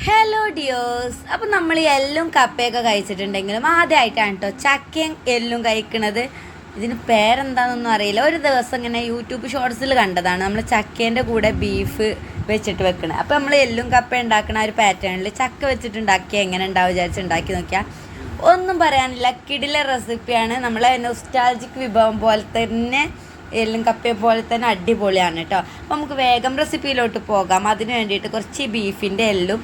Hello dears. അപ്പം നമ്മൾ ഈ എല്ലും കപ്പയൊക്കെ കഴിച്ചിട്ടുണ്ടെങ്കിലും ആദ്യമായിട്ടാണ് കേട്ടോ ചക്കയും എല്ലും കഴിക്കണത്. ഇതിന് പേരെന്താണെന്നൊന്നും അറിയില്ല. ഒരു ദിവസം ഇങ്ങനെ യൂട്യൂബ് ഷോർട്സിൽ കണ്ടതാണ് നമ്മൾ ചക്കേൻ്റെ കൂടെ ബീഫ് വെച്ചിട്ട് വെക്കണത്. അപ്പോൾ നമ്മൾ എല്ലും കപ്പ ഉണ്ടാക്കണ ഒരു പാറ്റേണിൽ ചക്ക വെച്ചിട്ട് ഉണ്ടാക്കിയാൽ എങ്ങനെ ഉണ്ടാവും വിചാരിച്ച് ഉണ്ടാക്കി നോക്കിയാൽ ഒന്നും പറയാനില്ല. കിടില റെസിപ്പിയാണ്. നമ്മളെ നൊസ്റ്റാൾജിക് വിഭവം പോലെ തന്നെ എല്ലും കപ്പയെ പോലെ തന്നെ അടിപൊളിയാണ് കേട്ടോ. അപ്പോൾ നമുക്ക് വേഗം റെസിപ്പിയിലോട്ട് പോകാം. അതിന് വേണ്ടിയിട്ട് കുറച്ച് ബീഫിൻ്റെ എല്ലും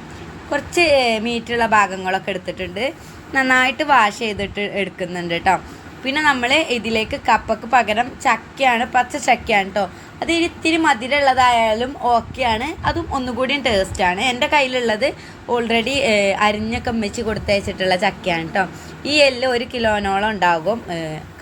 കുറച്ച് മീറ്റുള്ള ഭാഗങ്ങളൊക്കെ എടുത്തിട്ടുണ്ട്. നന്നായിട്ട് വാഷ് ചെയ്തിട്ട് എടുക്കുന്നുണ്ട് കേട്ടോ. പിന്നെ നമ്മൾ ഇതിലേക്ക് കപ്പക്ക് പകരം ചക്കയാണ്, പച്ച ചക്കയാണ് കേട്ടോ. അത് ഇത്തിരി മധുരമുള്ളതായാലും ഓക്കെയാണ്, അതും ഒന്നുകൂടിയും ടേസ്റ്റാണ്. എൻ്റെ കയ്യിലുള്ളത് ഓൾറെഡി അരിഞ്ഞൊക്കെ വെച്ച് കൊടുത്തയച്ചിട്ടുള്ള ചക്കയാണ് കേട്ടോ. ഈ എല്ല് 1 കിലോനോളം ഉണ്ടാകും.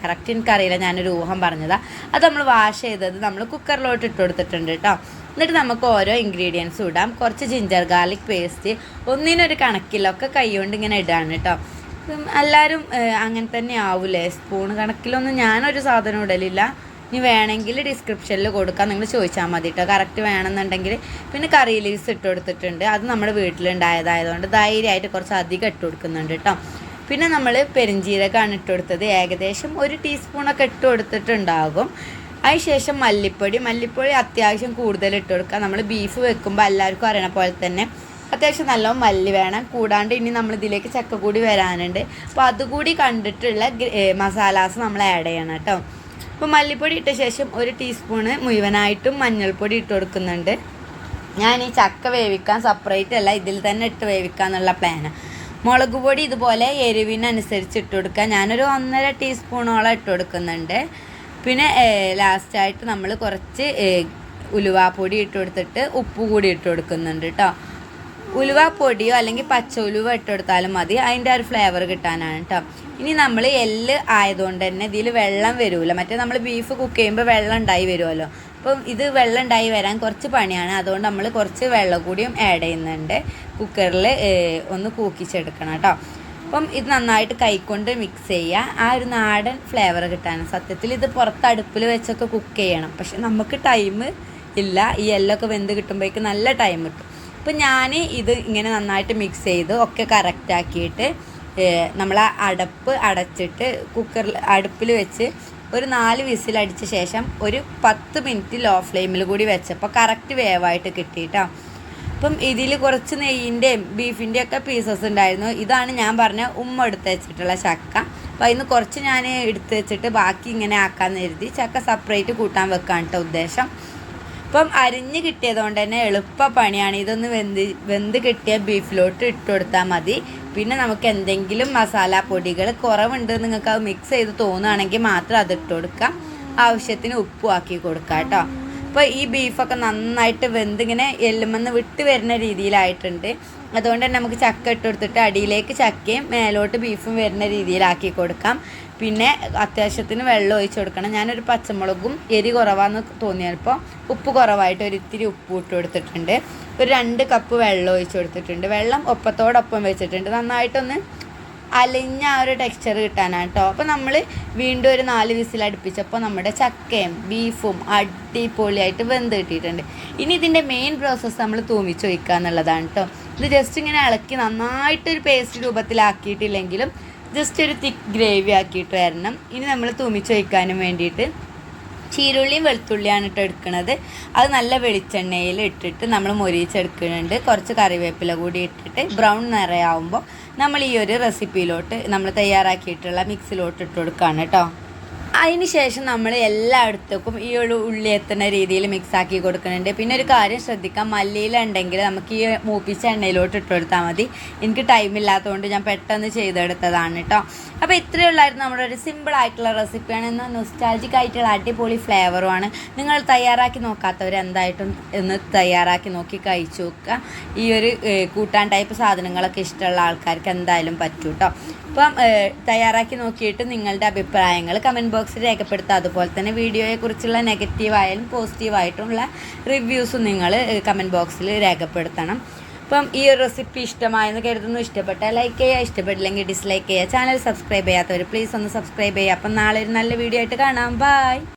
കറക്റ്റ് എനിക്കറിയില്ല, ഞാനൊരു ഊഹം പറഞ്ഞതാണ്. അത് നമ്മൾ വാഷ് ചെയ്തത് നമ്മൾ കുക്കറിലോട്ട് ഇട്ട് കൊടുത്തിട്ടുണ്ട് കേട്ടോ. എന്നിട്ട് നമുക്ക് ഓരോ ഇൻഗ്രീഡിയൻസും ഇടാം. കുറച്ച് ജിഞ്ചർ ഗാർലിക് പേസ്റ്റ്, ഒന്നിനൊരു കണക്കില്ല, ഒക്കെ കൈ കൊണ്ട് ഇങ്ങനെ ഇടാണ് കേട്ടോ. എല്ലാവരും അങ്ങനെ തന്നെ ആവൂലേ, സ്പൂൺ കണക്കിലൊന്നും ഞാനൊരു സാധനം ഇടലില്ല. ഇനി വേണമെങ്കിൽ ഡിസ്ക്രിപ്ഷനിൽ കൊടുക്കാം, നിങ്ങൾ ചോദിച്ചാൽ മതി കേട്ടോ. കറക്റ്റ് വേണമെന്നുണ്ടെങ്കിൽ. പിന്നെ കറി ലീവ്സ് ഇട്ട് കൊടുത്തിട്ടുണ്ട്. അത് നമ്മുടെ വീട്ടിലുണ്ടായതായതുകൊണ്ട് ധൈര്യമായിട്ട് കുറച്ച് അധികം ഇട്ട് കൊടുക്കുന്നുണ്ട് കേട്ടോ. പിന്നെ നമ്മൾ പെരിഞ്ജീരകമാണ് ഇട്ട് കൊടുത്തത്. ഏകദേശം 1 ടീസ്പൂണൊക്കെ ഇട്ട് കൊടുത്തിട്ടുണ്ടാകും. അതിനുശേഷം മല്ലിപ്പൊടി അത്യാവശ്യം കൂടുതൽ ഇട്ട് കൊടുക്കുക. നമ്മൾ ബീഫ് വെക്കുമ്പോൾ എല്ലാവർക്കും അറിയണ പോലെ തന്നെ അത്യാവശ്യം നല്ലോണം മല്ലി വേണം. കൂടാണ്ട് ഇനി നമ്മൾ ഇതിലേക്ക് ചക്ക കൂടി വരാനുണ്ട്. അപ്പോൾ അതുകൂടി കണ്ടിട്ടുള്ള മസാലാസ് നമ്മൾ ആഡ് ചെയ്യണം കേട്ടോ. അപ്പോൾ മല്ലിപ്പൊടി ഇട്ട ശേഷം 1 ടീസ്പൂണ് മുഴുവനായിട്ടും മഞ്ഞൾപ്പൊടി ഇട്ട് കൊടുക്കുന്നുണ്ട്. ഞാൻ ഈ ചക്ക വേവിക്കാൻ സെപ്പറേറ്റ് അല്ല, ഇതിൽ തന്നെ ഇട്ട് വേവിക്കുക എന്നുള്ള പ്ലാനാണ്. മുളക് പൊടി ഇതുപോലെ എരിവിനനുസരിച്ച് ഇട്ട് കൊടുക്കുക. ഞാനൊരു 1.5 ടീസ്പൂണോളം ഇട്ട് കൊടുക്കുന്നുണ്ട്. പിന്നെ ലാസ്റ്റായിട്ട് നമ്മൾ കുറച്ച് ഉലുവാപ്പൊടി ഇട്ട് കൊടുത്തിട്ട് ഉപ്പ് കൂടി ഇട്ട് കൊടുക്കുന്നുണ്ട് കേട്ടോ. ഉലുവാപ്പൊടിയോ അല്ലെങ്കിൽ പച്ച ഉലുവ ഇട്ട് കൊടുത്താലും മതി, അതിൻ്റെ ഒരു ഫ്ലേവർ കിട്ടാനാണ് കേട്ടോ. ഇനി നമ്മൾ എല്ല് ആയതുകൊണ്ട് തന്നെ ഇതിൽ വെള്ളം വരില്ല. മറ്റേ നമ്മൾ ബീഫ് കുക്ക് ചെയ്യുമ്പോൾ വെള്ളം ഉണ്ടായി വരുമല്ലോ. അപ്പം ഇത് വെള്ളം ഉണ്ടായി വരാൻ കുറച്ച് പണിയാണ്. അതുകൊണ്ട് നമ്മൾ കുറച്ച് വെള്ളം കൂടിയും ആഡ് ചെയ്യുന്നുണ്ട്. കുക്കറിൽ ഒന്ന് കൂക്കിച്ചെടുക്കണം കേട്ടോ. അപ്പം ഇത് നന്നായിട്ട് കൈകൊണ്ട് മിക്സ് ചെയ്യുക, ആ ഒരു നാടൻ ഫ്ലേവർ കിട്ടാൻ. സത്യത്തിൽ ഇത് പുറത്ത് അടുപ്പിൽ വെച്ചൊക്കെ കുക്ക് ചെയ്യണം, പക്ഷെ നമുക്ക് ടൈം ഇല്ല. ഈ എല്ലൊക്കെ വെന്ത് കിട്ടുമ്പോഴേക്ക് നല്ല ടൈം കിട്ടും. അപ്പം ഞാൻ ഇത് ഇങ്ങനെ നന്നായിട്ട് മിക്സ് ചെയ്ത് ഒക്കെ കറക്റ്റാക്കിയിട്ട് നമ്മൾ ആ അടപ്പ് അടച്ചിട്ട് അടുപ്പിൽ വെച്ച് ഒരു 4 വിസിലടിച്ച ശേഷം ഒരു 10 മിനിറ്റ് ലോ ഫ്ലെയിമിൽ കൂടി വെച്ചപ്പോൾ കറക്റ്റ് വേവായിട്ട് കിട്ടിയിട്ടോ. അപ്പം ഇതിൽ കുറച്ച് നെയ്യിൻ്റെയും ബീഫിൻ്റെയും ഒക്കെ പീസസ് ഉണ്ടായിരുന്നു. ഇതാണ് ഞാൻ പറഞ്ഞ എടുത്ത് വെച്ചിട്ടുള്ള ചക്ക. അപ്പോൾ അതിന് കുറച്ച് ഞാൻ എടുത്ത് വെച്ചിട്ട് ബാക്കി ഇങ്ങനെ ആക്കാമെന്ന് കരുതി ചക്ക സെപ്പറേറ്റ് കൂട്ടാൻ വെക്കാൻ കേട്ടോ ഉദ്ദേശം. അപ്പം അരിഞ്ഞ് കിട്ടിയതുകൊണ്ട് തന്നെ എളുപ്പ പണിയാണ്. ഇതൊന്ന് വെന്ത് കിട്ടിയ ബീഫിലോട്ട് ഇട്ട് കൊടുത്താൽ മതി. പിന്നെ നമുക്ക് എന്തെങ്കിലും മസാല പൊടികൾ കുറവുണ്ട് നിങ്ങൾക്ക് അത് മിക്സ് ചെയ്ത് തോന്നുകയാണെങ്കിൽ മാത്രം അത് ഇട്ട് കൊടുക്കാം. ആവശ്യത്തിന് ഉപ്പും ആക്കി കൊടുക്കാം കേട്ടോ. അപ്പോൾ ഈ ബീഫൊക്കെ നന്നായിട്ട് വെന്തിങ്ങനെ എല്ലുമെന്ന് വിട്ട് വരുന്ന രീതിയിലായിട്ടുണ്ട്. അതുകൊണ്ട് തന്നെ നമുക്ക് ചക്ക ഇട്ട് കൊടുത്തിട്ട് അടിയിലേക്ക് ചക്കയും മേലോട്ട് ബീഫും വരുന്ന രീതിയിലാക്കി കൊടുക്കാം. പിന്നെ അത്യാവശ്യത്തിന് വെള്ളം ഒഴിച്ച് കൊടുക്കണം. ഞാനൊരു പച്ചമുളകും എരി കുറവാന്ന് തോന്നിയപ്പോൾ ഉപ്പ് കുറവായിട്ട് ഇത്തിരി ഉപ്പ് ഇട്ട് കൊടുത്തിട്ടുണ്ട്. ഒരു 2 കപ്പ് വെള്ളം ഒഴിച്ച് കൊടുത്തിട്ടുണ്ട്. വെള്ളം ഒപ്പത്തോടൊപ്പം വെച്ചിട്ടുണ്ട്. നന്നായിട്ടൊന്ന് അലിഞ്ഞ ആ ഒരു ടെക്സ്ചർ കിട്ടാനാണ് കേട്ടോ. അപ്പോൾ നമ്മൾ വീണ്ടും ഒരു 4 വിസിൽ അടുപ്പിച്ചപ്പോൾ നമ്മുടെ ചക്കയും ബീഫും അടിപൊളിയായിട്ട് വെന്ത് കിട്ടിയിട്ടുണ്ട്. ഇനി ഇതിൻ്റെ മെയിൻ പ്രോസസ്സ് നമ്മൾ തൂമിച്ച് വയ്ക്കുക എന്നുള്ളതാണ് കേട്ടോ. ഇത് ജസ്റ്റ് ഇങ്ങനെ ഇളക്കി നന്നായിട്ടൊരു പേസ്റ്റ് രൂപത്തിലാക്കിയിട്ടില്ലെങ്കിലും ജസ്റ്റ് ഒരു തിക്ക് ഗ്രേവി ആക്കിയിട്ട് വരണം. ഇനി നമ്മൾ തൂമിച്ച് വയ്ക്കാനും വേണ്ടിയിട്ട് ചീരുള്ളിയും വെളുത്തുള്ളിയാണ് ഇട്ട് എടുക്കുന്നത്. അത് നല്ല വെളിച്ചെണ്ണയിൽ ഇട്ടിട്ട് നമ്മൾ മൊരിച്ചെടുക്കുന്നുണ്ട്. കുറച്ച് കറിവേപ്പില കൂടി ഇട്ടിട്ട് ബ്രൗൺ നിറയാവുമ്പോൾ നമ്മൾ ഈ ഒരു റെസിപ്പിയിലോട്ട് നമ്മൾ തയ്യാറാക്കിയിട്ടുള്ള മിക്സിലോട്ട് ഇട്ട് കൊടുക്കുകയാണ് കേട്ടോ. അതിന് ശേഷം നമ്മൾ എല്ലായിടത്തേക്കും ഈ ഒരു ഉള്ളി എത്തുന്ന രീതിയിൽ മിക്സാക്കി കൊടുക്കുന്നുണ്ട്. പിന്നെ ഒരു കാര്യം ശ്രദ്ധിക്കാം, മല്ലിയിലുണ്ടെങ്കിൽ നമുക്ക് ഈ മൂപ്പിച്ച എണ്ണയിലോട്ട് ഇട്ട് കൊടുത്താൽ മതി. എനിക്ക് ടൈമില്ലാത്തതുകൊണ്ട് ഞാൻ പെട്ടെന്ന് ചെയ്തെടുത്തതാണ് കേട്ടോ. അപ്പോൾ ഇത്രയേ ഉള്ളായിരുന്നു നമ്മുടെ ഒരു സിമ്പിളായിട്ടുള്ള റെസിപ്പിയാണ്. എന്നാൽ നൊസ്റ്റാൾജിക് ആയിട്ടുള്ള അടിപൊളി ഫ്ലേവറുമാണ്. നിങ്ങൾ തയ്യാറാക്കി നോക്കാത്തവർ എന്തായിട്ടും ഒന്ന് തയ്യാറാക്കി നോക്കി കഴിച്ചു നോക്കുക. ഈ ഒരു കൂട്ടാൻ ടൈപ്പ് സാധനങ്ങളൊക്കെ ഇഷ്ടമുള്ള ആൾക്കാർക്ക് എന്തായാലും പറ്റും കേട്ടോ. അപ്പം തയ്യാറാക്കി നോക്കിയിട്ട് നിങ്ങളുടെ അഭിപ്രായങ്ങൾ കമൻറ്റ് ബോക്സിൽ രേഖപ്പെടുത്തുക. അതുപോലെ തന്നെ വീഡിയോയെക്കുറിച്ചുള്ള നെഗറ്റീവായാലും പോസിറ്റീവായിട്ടുള്ള റിവ്യൂസും നിങ്ങൾ കമൻറ്റ് ബോക്സിൽ രേഖപ്പെടുത്തണം. അപ്പം ഈ ഒരു റെസിപ്പി ഇഷ്ടമായെന്ന് കരുതുന്നു. ഇഷ്ടപ്പെട്ടാൽ ലൈക്ക് ചെയ്യുക, ഇഷ്ടപ്പെട്ടില്ലെങ്കിൽ ഡിസ്ലൈക്ക് ചെയ്യുക. ചാനൽ സബ്സ്ക്രൈബ് ചെയ്യാത്തവർ പ്ലീസ് ഒന്ന് സബ്സ്ക്രൈബ് ചെയ്യുക. അപ്പം നാളെ ഒരു നല്ല വീഡിയോ ആയിട്ട് കാണാം. ബൈ.